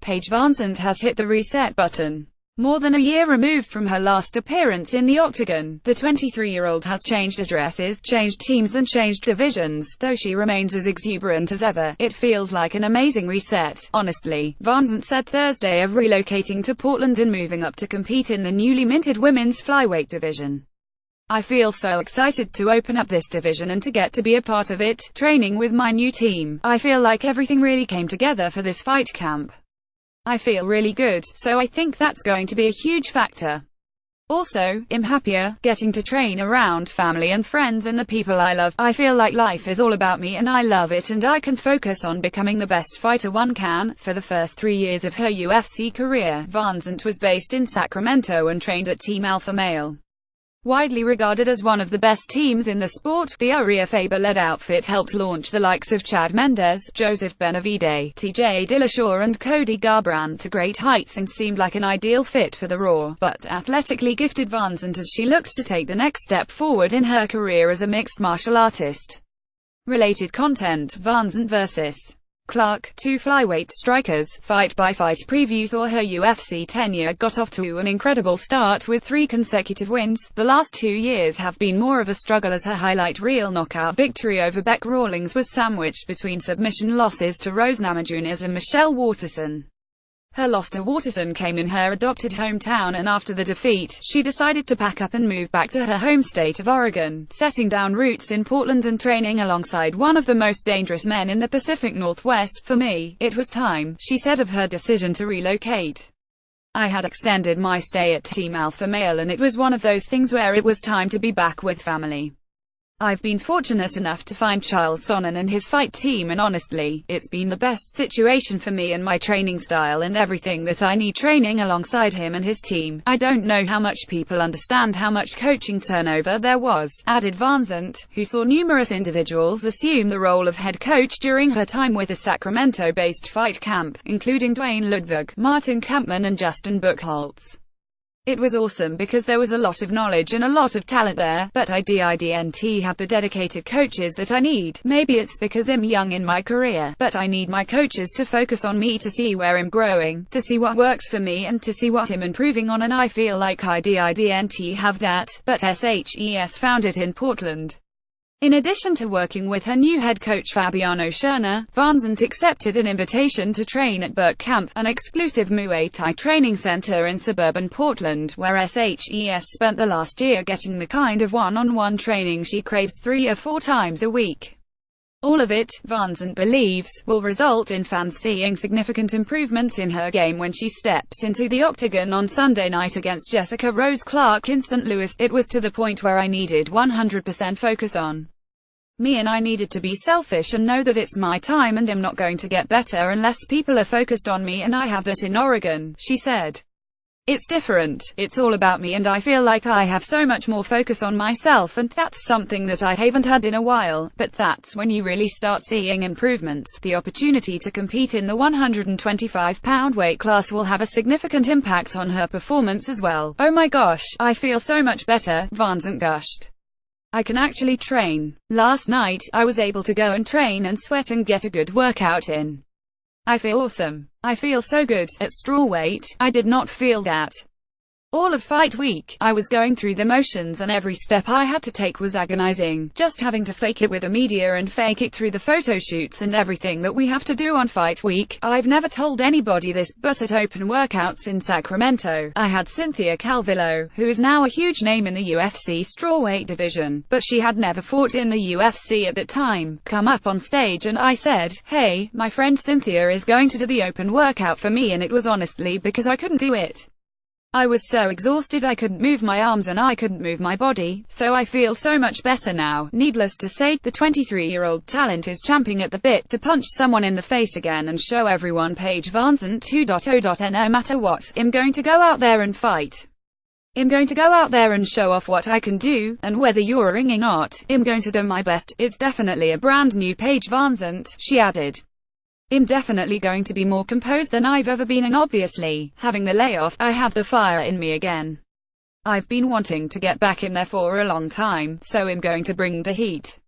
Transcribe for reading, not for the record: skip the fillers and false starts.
Paige VanZant has hit the reset button. More than a year removed from her last appearance in the octagon, the 23-year-old has changed addresses, changed teams and changed divisions. Though she remains as exuberant as ever, it feels like an amazing reset. Honestly, VanZant said Thursday of relocating to Portland and moving up to compete in the newly minted women's flyweight division. I feel so excited to open up this division and to get to be a part of it, training with my new team. I feel like everything really came together for this fight camp. I feel really good, so I think that's going to be a huge factor. Also, I'm happier, getting to train around family and friends and the people I love. I feel like life is all about me and I love it and I can focus on becoming the best fighter one can. For the first 3 years of her UFC career, VanZant was based in Sacramento and trained at Team Alpha Male. Widely regarded as one of the best teams in the sport, the Uriah Faber-led outfit helped launch the likes of Chad Mendes, Joseph Benavidez, TJ Dillashaw and Cody Garbrandt to great heights and seemed like an ideal fit for the raw, but athletically gifted VanZant as she looks to take the next step forward in her career as a mixed martial artist. Related content: VanZant vs. Clark, two flyweight strikers, fight-by-fight preview. Thor her UFC tenure got off to an incredible start with 3 consecutive wins. The last 2 years have been more of a struggle as her highlight reel knockout victory over Bec Rawlings was sandwiched between submission losses to Rose Namajunas and Michelle Waterson. Her loss to Waterson came in her adopted hometown, and after the defeat, she decided to pack up and move back to her home state of Oregon, setting down roots in Portland and training alongside one of the most dangerous men in the Pacific Northwest. For me, it was time, she said of her decision to relocate. I had extended my stay at Team Alpha Male and it was one of those things where it was time to be back with family. I've been fortunate enough to find Chael Sonnen and his fight team, and honestly, it's been the best situation for me and my training style and everything that I need training alongside him and his team. I don't know how much people understand how much coaching turnover there was, added VanZant, who saw numerous individuals assume the role of head coach during her time with the Sacramento-based fight camp, including Dwayne Ludwig, Martin Kampmann and Justin Buchholz. It was awesome because there was a lot of knowledge and a lot of talent there, but I didn't have the dedicated coaches that I need. Maybe it's because I'm young in my career, but I need my coaches to focus on me to see where I'm growing, to see what works for me and to see what I'm improving on, and I feel like I didn't have that, but SHES found it in Portland. In addition to working with her new head coach Fabiano Scherner, VanZant accepted an invitation to train at Burke Camp, an exclusive Muay Thai training center in suburban Portland, where SHES spent the last year getting the kind of one-on-one training she craves 3 or 4 times a week. All of it, VanZant believes, will result in fans seeing significant improvements in her game when she steps into the octagon on Sunday night against Jessica Rose Clark in St. Louis. It was to the point where I needed 100% focus on me, and I needed to be selfish and know that it's my time and I'm not going to get better unless people are focused on me, and I have that in Oregon, she said. It's different, it's all about me, and I feel like I have so much more focus on myself, and that's something that I haven't had in a while, but that's when you really start seeing improvements. The opportunity to compete in the 125-pound weight class will have a significant impact on her performance as well. Oh my gosh, I feel so much better, VanZant gushed. I can actually train. Last night, I was able to go and train and sweat and get a good workout in. I feel awesome. I feel so good. At strawweight, I did not feel that. All of fight week, I was going through the motions and every step I had to take was agonizing. Just having to fake it with the media and fake it through the photo shoots and everything that we have to do on fight week. I've never told anybody this, but at open workouts in Sacramento, I had Cynthia Calvillo, who is now a huge name in the UFC strawweight division, but she had never fought in the UFC at that time, come up on stage, and I said, "Hey, my friend Cynthia is going to do the open workout for me," and it was honestly because I couldn't do it. I was so exhausted I couldn't move my arms and I couldn't move my body, so I feel so much better now. Needless to say, the 23-year-old talent is champing at the bit to punch someone in the face again and show everyone Paige VanZant 2.0. No matter what, I'm going to go out there and fight. I'm going to go out there and show off what I can do, and whether you're a ring or not, I'm going to do my best. It's definitely a brand new Paige VanZant, she added. I'm definitely going to be more composed than I've ever been, and obviously, having the layoff, I have the fire in me again. I've been wanting to get back in there for a long time, so I'm going to bring the heat.